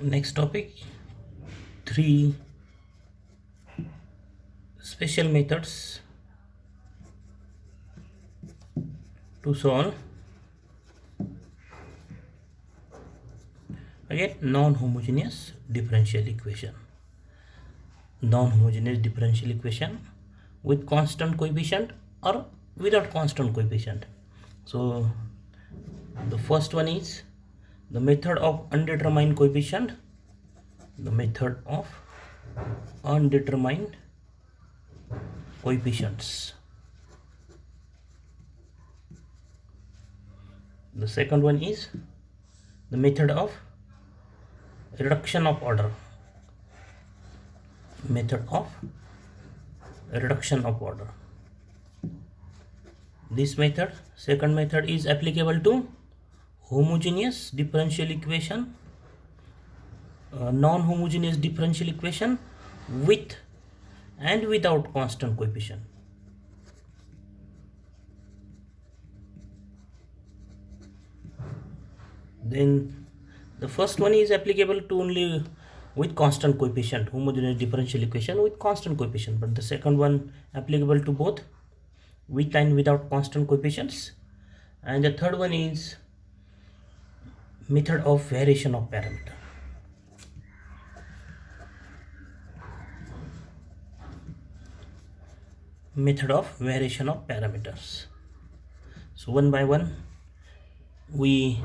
Next topic, three special methods to solve again non-homogeneous differential equation. Non-homogeneous differential equation with constant coefficient or without constant coefficient. So the first one is the method of undetermined coefficient. The method of undetermined coefficients. The second one is the method of reduction of order. Method of reduction of order. This method, second method, is applicable to homogeneous differential equation, non-homogeneous differential equation with and without constant coefficient. Then the first one is applicable to only with constant coefficient, homogeneous differential equation with constant coefficient, but the second one applicable to both with and without constant coefficients. And the third one is method of variation of parameter. Method of variation of parameters. So one by one we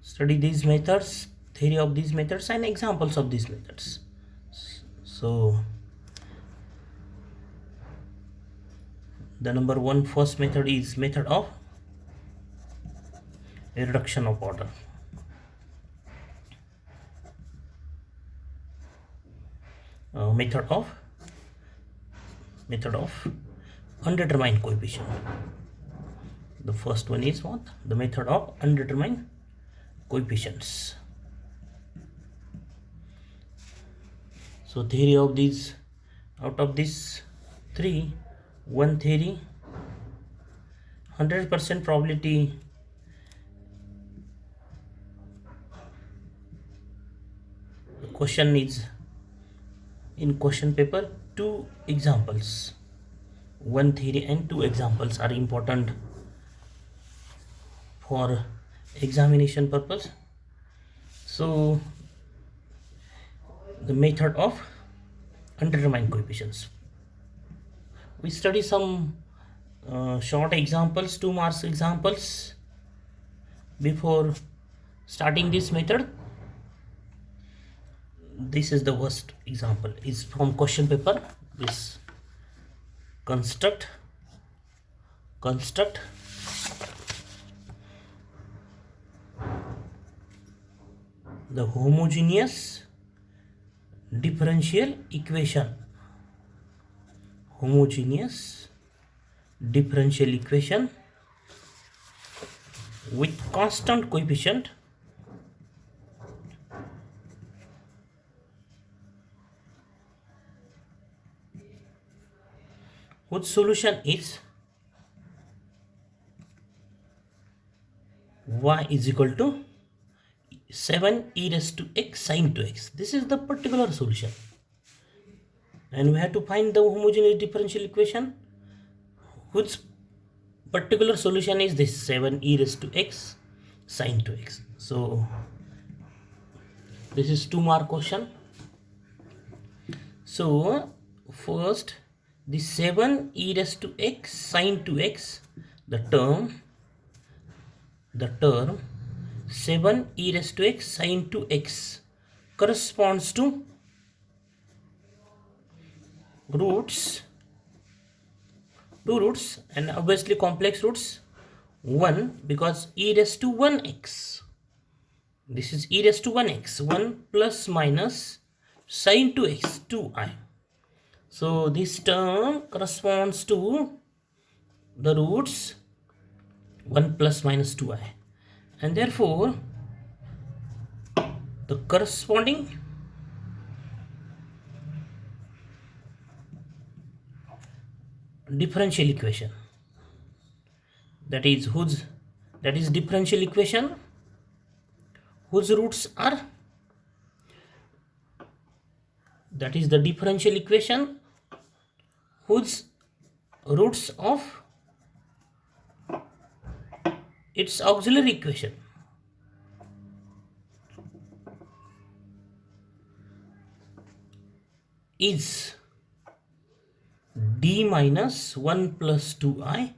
study these methods, theory of these methods and examples of these methods. So the number one first method is method of reduction of order. Method of undetermined coefficient. The first one is what? The method of undetermined coefficients. So theory of these, out of these three, one theory 100% probability the question is in question paper, two examples, one theory and two examples are important for examination purpose. So the method of undetermined coefficients, we study some short examples, 2 marks examples before starting this method. This is the first example, is from question paper. This construct the homogeneous differential equation. Homogeneous differential equation with constant coefficient whose solution is y is equal to 7 e raised to x sin 2x. This is the particular solution, and we have to find the homogeneous differential equation whose particular solution is this 7 e raised to x sin 2x. So this is 2 mark question. So first, the 7 e raised to x sin 2x, the term 7 e raised to x sin 2x corresponds to roots, two roots, and obviously complex roots 1, because e raised to 1x, this is e raised to 1x, 1 plus minus sin 2x 2i. So this term corresponds to the roots 1 plus minus 2i, and therefore the corresponding differential equation, that is differential equation whose roots are that is the differential equation whose roots of its auxiliary equation is d minus 1 plus 2i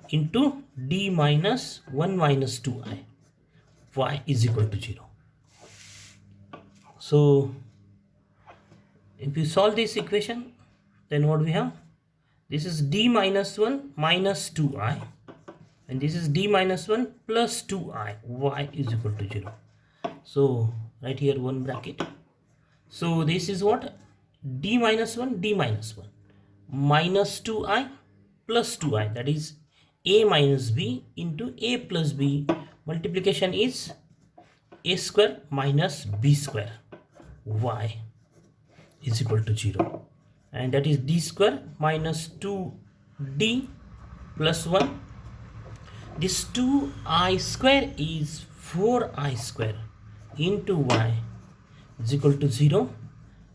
into d minus 1 minus 2i, y is equal to 0. So if you solve this equation, then what we have? This is d minus 1 minus 2i, and this is d minus 1 plus 2i, y is equal to 0. So right here one bracket. So this is what? D minus 1 minus 2i plus 2i, that is a minus b into a plus b. Multiplication is a square minus b square, y is equal to 0, and that is d square minus 2d plus 1. This 2i square is 4i square into y is equal to 0,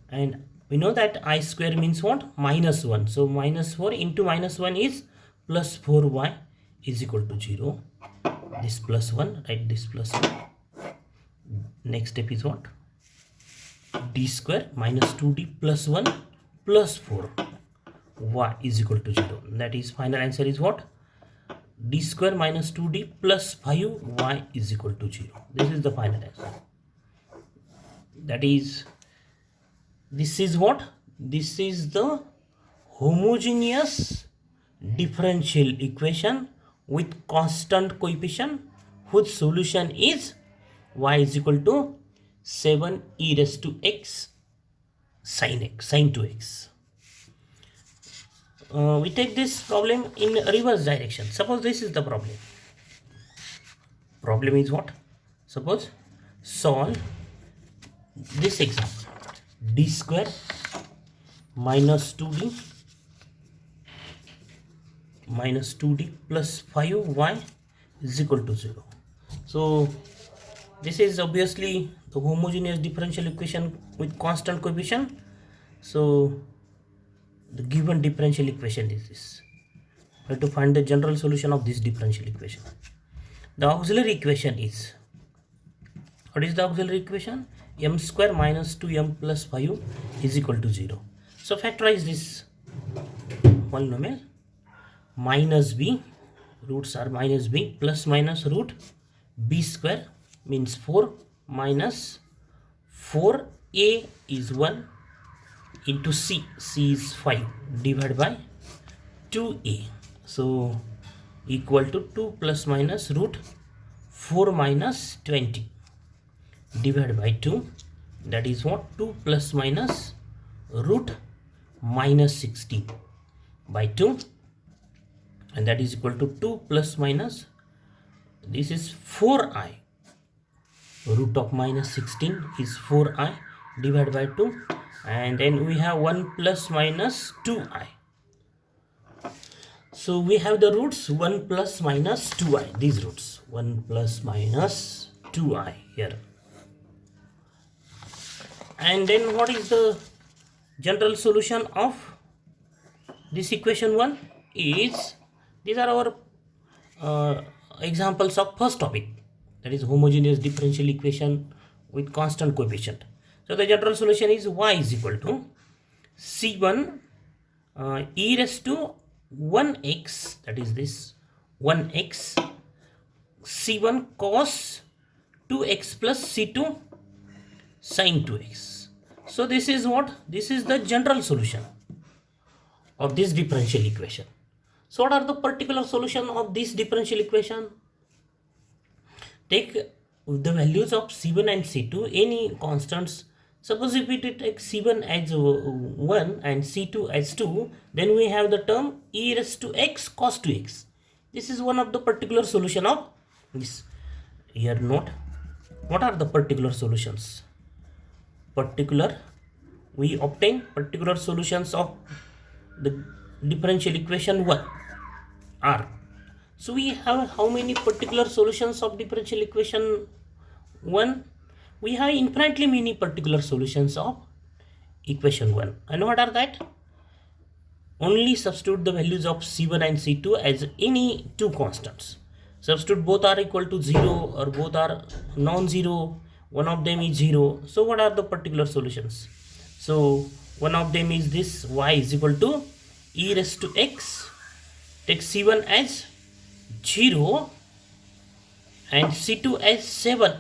and we know that I square means what? Minus 1. So minus 4 into minus 1 is plus 4y is equal to 0. This plus 1, write this plus 1. Next step is what? D square minus 2d plus 1 plus 4 y is equal to 0. That is final answer is what? D square minus 2d plus 5y is equal to 0. This is the final answer. That is, this is what? This is the homogeneous differential equation with constant coefficient whose solution is y is equal to 7 e raised to x sin 2x. We take this problem in reverse direction. Suppose this is the problem. Problem is what? Suppose solve this example. D square minus 2d plus 5y is equal to 0. So this is obviously the homogeneous differential equation with constant coefficient. So the given differential equation is this. We have to find the general solution of this differential equation. The auxiliary equation is, what is the auxiliary equation? M square minus 2m plus 5 is equal to 0. So factorize this polynomial. Minus b, roots are minus b, plus minus root b square means 4 minus 4a is 1 into c is 5 divided by 2a. So equal to 2 plus minus root 4 minus 20 divided by 2, that is what? 2 plus minus root minus 16 by 2, and that is equal to 2 plus minus, this is 4i, root of minus 16 is 4i divided by 2, and then we have 1 plus minus 2i. So we have the roots 1 plus minus 2i, these roots 1 plus minus 2i here. And then what is the general solution of this equation 1 is, these are our examples of first topic, that is homogeneous differential equation with constant coefficient. So the general solution is y is equal to c1 e raised to 1x, that is this 1x, c1 cos 2x plus c2 sin 2x. So this is what? This is the general solution of this differential equation. So what are the particular solution of this differential equation? Take the values of c1 and c2, any constants. Suppose if we take c1 as 1 and c2 as 2, then we have the term e raised to x cos 2x. This is one of the particular solution of this. Here note, what are the particular solutions? We obtain particular solutions of the differential equation 1 are. So we have how many particular solutions of differential equation 1? We have infinitely many particular solutions of equation 1. And what are that? Only substitute the values of C1 and C2 as any two constants. Substitute both are equal to 0 or both are non-zero. One of them is 0. So what are the particular solutions? So one of them is this: y is equal to e raised to x. Take C1 as 0 and C2 as 7.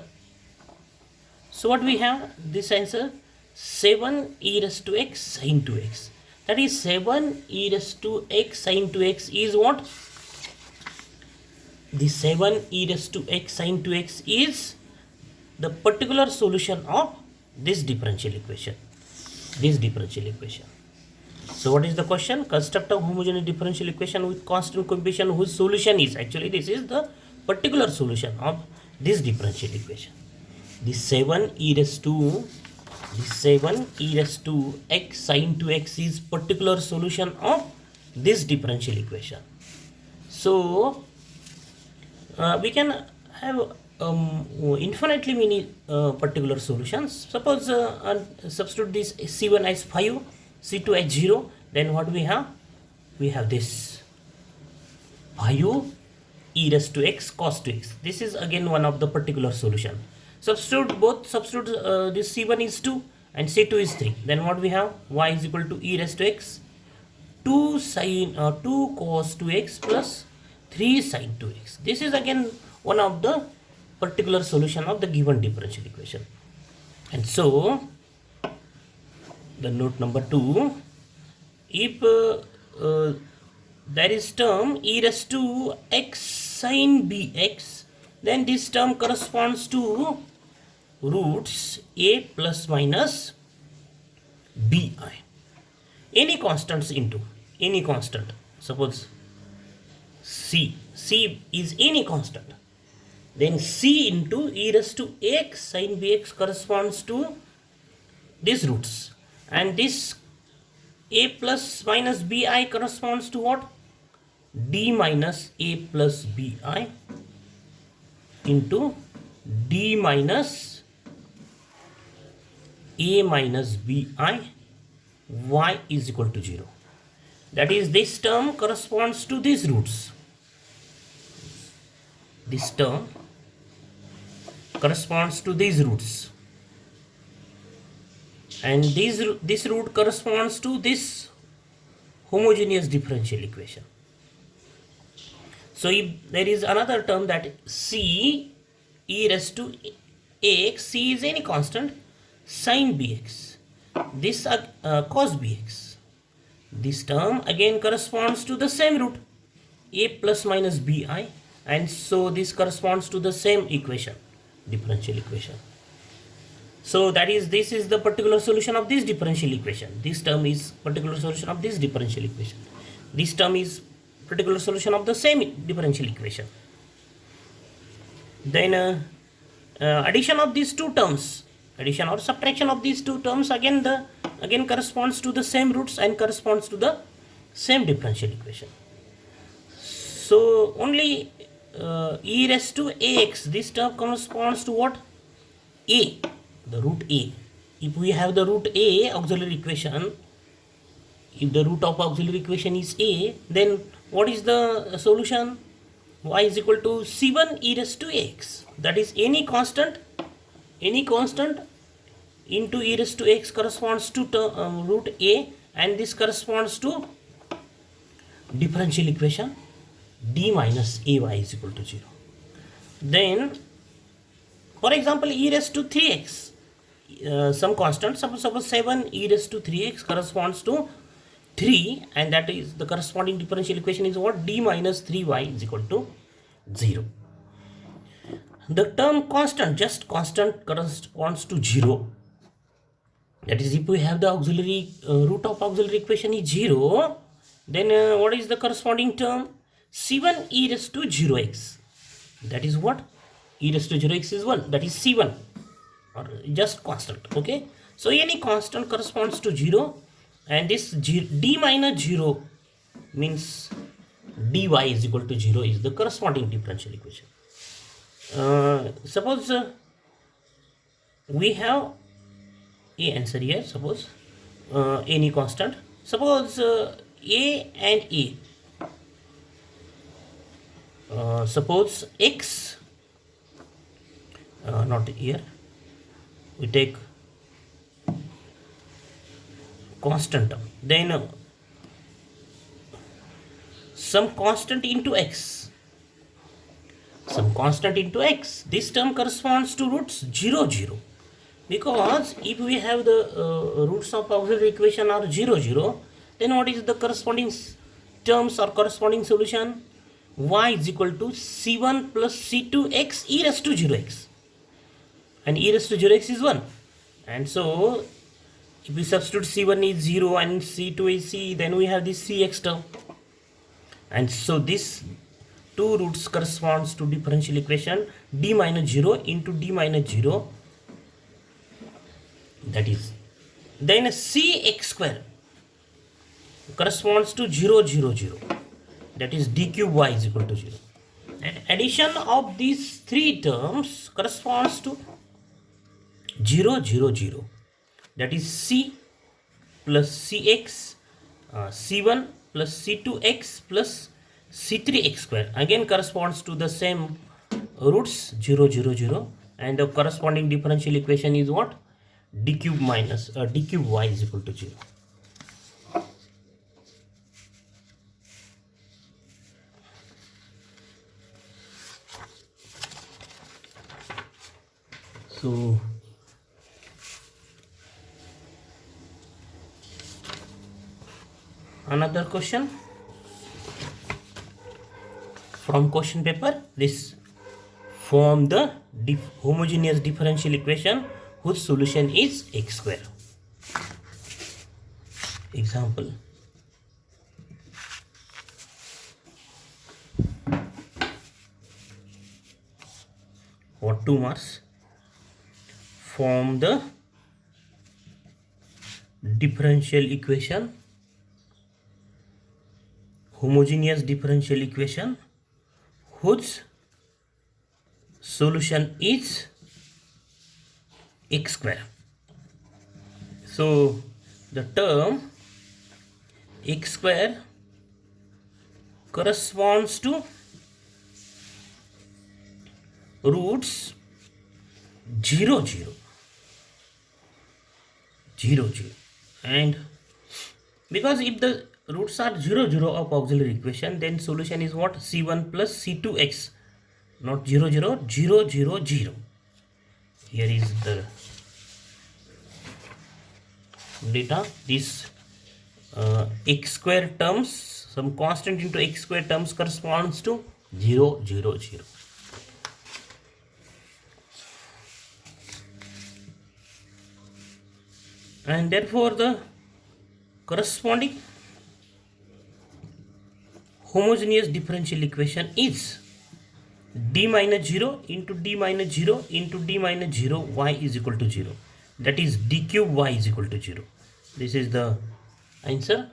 So what we have? This answer: 7 e raised to x sin 2x. That is 7 e raised to x sin 2x is what? The 7 e raised to x sin 2x is the particular solution of this differential equation. So what is the question? Construct a homogeneous differential equation with constant coefficient whose solution is, actually this is the particular solution of this differential equation. The 7 e raised to x sin 2x is particular solution of this differential equation. So we can have infinitely many particular solutions. Suppose substitute this C1 as 5, C2 as 0, then what we have? We have this 5 e raised to x cos 2x. This is again one of the particular solution. Substitute this C1 is 2 and C2 is 3. Then what we have? Y is equal to e raised to x 2 cos 2x plus 3 sin 2x. This is again one of the particular solution of the given differential equation. And so the note number 2, if there is term e raised to x sin bx, then this term corresponds to roots a plus minus bi. Any constants into any constant. Suppose c is any constant, then c into e raised to x sin bx corresponds to these roots, and this a plus minus bi corresponds to what? D minus a plus bi into d minus a minus bi, y is equal to 0. That is, this term corresponds to these roots. This term corresponds to these roots, and this root corresponds to this homogeneous differential equation. So if there is another term that c e raised to ax, c is any constant, sin bx, this cos bx, this term again corresponds to the same root, a plus minus bi, and so this corresponds to the same equation, differential equation. So that is, this is the particular solution of this differential equation. This term is particular solution of this differential equation. This term is particular solution of the same differential equation. Then addition of these two terms, addition or subtraction of these two terms again corresponds to the same roots and corresponds to the same differential equation. So only e raised to ax, this term corresponds to what? A, the root a. If we have the root a auxiliary equation, if the root of auxiliary equation is a, then what is the solution? Y is equal to c1 e raised to x. That is, any constant into e raised to x corresponds to root a, and this corresponds to differential equation d minus ay is equal to 0. Then, for example, e raised to 3x, some constant, suppose 7 e raised to 3x corresponds to 3, and that is the corresponding differential equation is what? D minus 3y is equal to 0. The term constant, just constant, corresponds to 0. That is, if we have the auxiliary root of auxiliary equation is 0, then what is the corresponding term? C1 e raised to 0x. That is what? E raised to 0x is 1. That is C1, or just constant. Okay. So any constant corresponds to 0, and this d minus 0 means dy is equal to 0 is the corresponding differential equation. Suppose we have a answer here. Suppose any constant. Suppose a and a. Suppose x, not here, we take constant term, then some constant into x, this term corresponds to roots 0 0, because if we have the roots of auxiliary equation are 0 0, then what is the corresponding terms or corresponding solution? Y is equal to c1 plus c2x e raised to 0x, and e raised to 0x is 1, and so if we substitute c1 is 0 and c2 is c, then we have this cx term, and so this two roots corresponds to differential equation d minus 0 into d minus 0, that is, then cx square corresponds to 0 0 0, that is d cube y is equal to 0, and addition of these three terms corresponds to 0 0 0, that is c plus cx, c1 plus c2x plus c3x square, again corresponds to the same roots 0 0 0, and the corresponding differential equation is what? D cube minus d cube y is equal to 0. So another question from question paper, this form the homogeneous differential equation whose solution is x square. Example, for 2 marks, form the differential equation, homogeneous differential equation whose solution is x square. So the term x square corresponds to roots 0 0 0 0, and because if the roots are 0 0 of auxiliary equation, then solution is what? c1 plus c2x, not 0 0 0 0 0. Here is the data. This x square terms, some constant into x square terms corresponds to 0 0 0. And therefore the corresponding homogeneous differential equation is d minus 0 into d minus 0 into d minus 0 y is equal to 0, that is d cube y is equal to 0. This is the answer.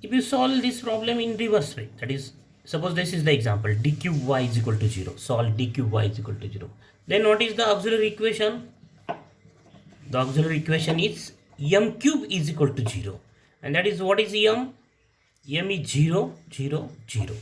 If you solve this problem in reverse way, that is, suppose this is the example, d cube y is equal to 0, solve d cube y is equal to 0, then what is the auxiliary equation? The auxiliary equation is m cube is equal to 0, and that is, what is m? M is 0 0 0.